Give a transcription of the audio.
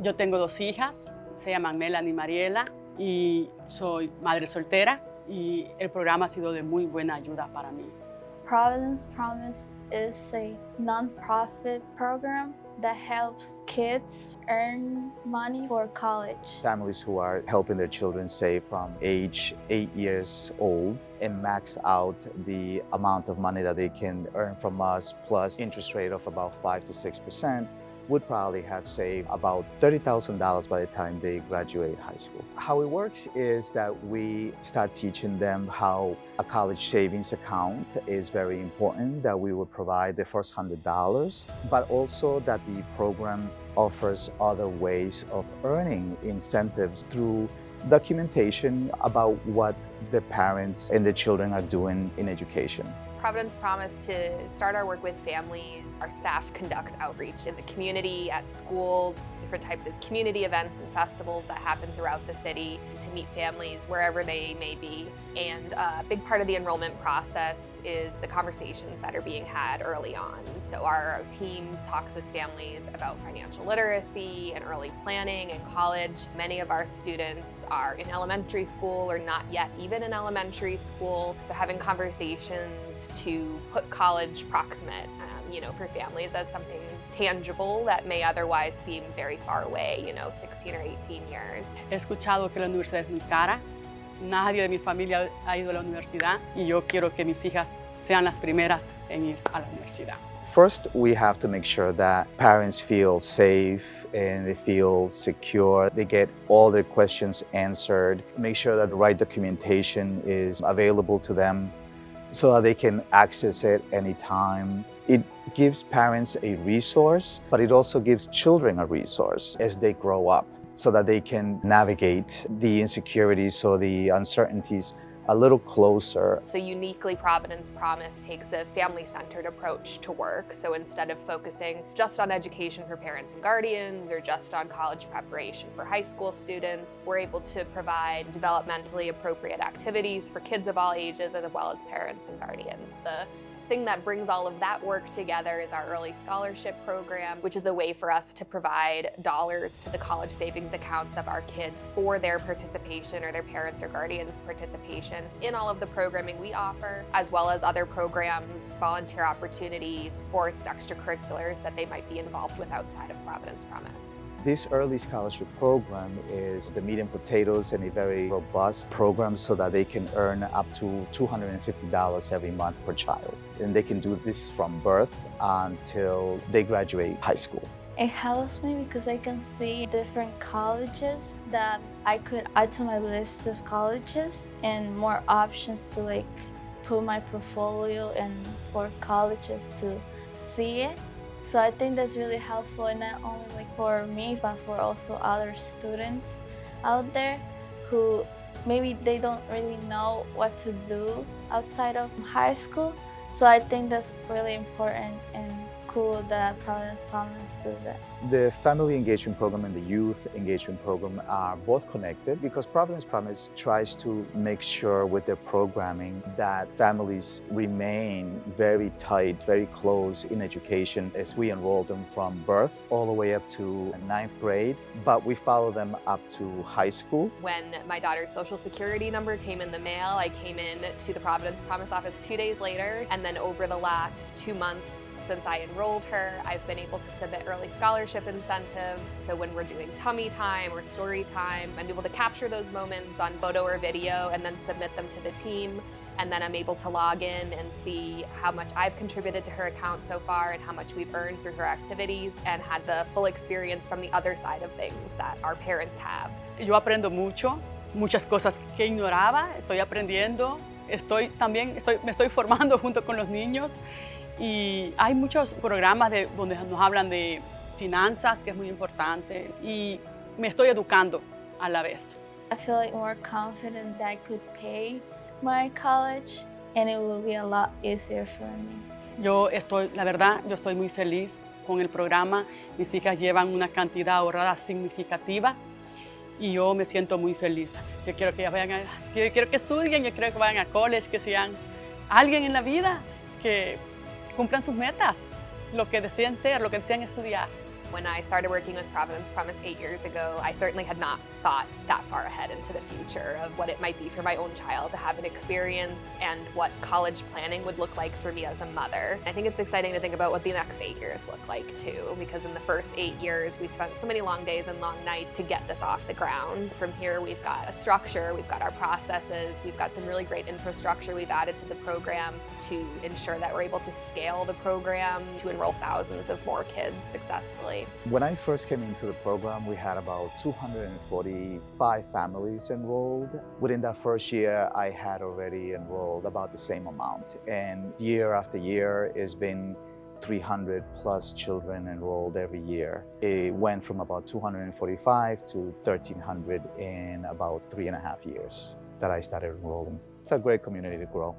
Yo tengo 2 hijas, se llaman Melanie y Mariela, y soy madre soltera, y el programa ha sido de muy buena ayuda para mí. Providence Promise is a non-profit program that helps kids earn money for college. Families who are helping their children save from age 8 years old and max out the amount of money that they can earn from us, plus interest rate of about 5 to 6%, would probably have saved about $30,000 by the time they graduate high school. How it works is that we start teaching them how a college savings account is very important, that we would provide the first $100, but also that the program offers other ways of earning incentives through documentation about what the parents and the children are doing in education. Providence Promise, to start our work with families, our staff conducts outreach in the community, at schools, different types of community events and festivals that happen throughout the city to meet families wherever they may be. And a big part of the enrollment process is the conversations that are being had early on. So our team talks with families about financial literacy and early planning in college. Many of our students are in elementary school or not yet even in elementary school. So having conversations to put college proximate, for families as something tangible that may otherwise seem very far away, 16 or 18 years. He escuchado que la universidad es muy cara. Nadie de mi familia ha ido a la universidad y yo quiero que mis hijas sean las primeras en ir a la universidad. First, we have to make sure that parents feel safe and they feel secure. They get all their questions answered. Make sure that the right documentation is available to them so that they can access it anytime. It gives parents a resource, but it also gives children a resource as they grow up so that they can navigate the insecurities or the uncertainties a little closer. So uniquely, Providence Promise takes a family-centered approach to work. So instead of focusing just on education for parents and guardians or just on college preparation for high school students, we're able to provide developmentally appropriate activities for kids of all ages as well as parents and guardians. The thing that brings all of that work together is our early scholarship program, which is a way for us to provide dollars to the college savings accounts of our kids for their participation or their parents or guardians' participation in all of the programming we offer, as well as other programs, volunteer opportunities, sports, extracurriculars that they might be involved with outside of Providence Promise. This early scholarship program is the meat and potatoes and a very robust program so that they can earn up to $250 every month per child. And they can do this from birth until they graduate high school. It helps me because I can see different colleges that I could add to my list of colleges and more options to put my portfolio and for colleges to see it. So I think that's really helpful, and not only for me, but for also other students out there who maybe they don't really know what to do outside of high school. So I think that's really important and cool that Providence Promise does that. The family engagement program and the youth engagement program are both connected because Providence Promise tries to make sure with their programming that families remain very tight, very close in education as we enroll them from birth all the way up to 9th grade, but we follow them up to high school. When my daughter's social security number came in the mail, I came in to the Providence Promise office 2 days later, and then over the last 2 months since I enrolled her, I've been able to submit early scholarship incentives. So when we're doing tummy time or story time, I'm able to capture those moments on photo or video and then submit them to the team. And then I'm able to log in and see how much I've contributed to her account so far and how much we've earned through her activities, and had the full experience from the other side of things that our parents have. Yo aprendo mucho, muchas cosas que ignoraba, estoy aprendiendo, me estoy formando junto con los niños. Y hay muchos programas donde nos hablan de finanzas, que es muy importante, y me estoy educando a la vez. I feel more confident that I could pay my college and it will be a lot easier for me. La verdad, yo estoy muy feliz con el programa. Mis hijas llevan una cantidad ahorrada significativa y yo me siento muy feliz. Yo quiero que quiero que estudien, yo quiero que vayan a college, que sean alguien en la vida, que cumplan sus metas, lo que desean ser, lo que desean estudiar. When I started working with Providence Promise 8 years ago, I certainly had not thought that far ahead into the future of what it might be for my own child to have an experience and what college planning would look like for me as a mother. I think it's exciting to think about what the next 8 years look like too, because in the first 8 years, we spent so many long days and long nights to get this off the ground. From here, we've got a structure, we've got our processes, we've got some really great infrastructure we've added to the program to ensure that we're able to scale the program to enroll thousands of more kids successfully. When I first came into the program, we had about 245 families enrolled. Within that first year, I had already enrolled about the same amount. And year after year, it's been 300 plus children enrolled every year. It went from about 245 to 1,300 in about 3.5 years that I started enrolling. It's a great community to grow.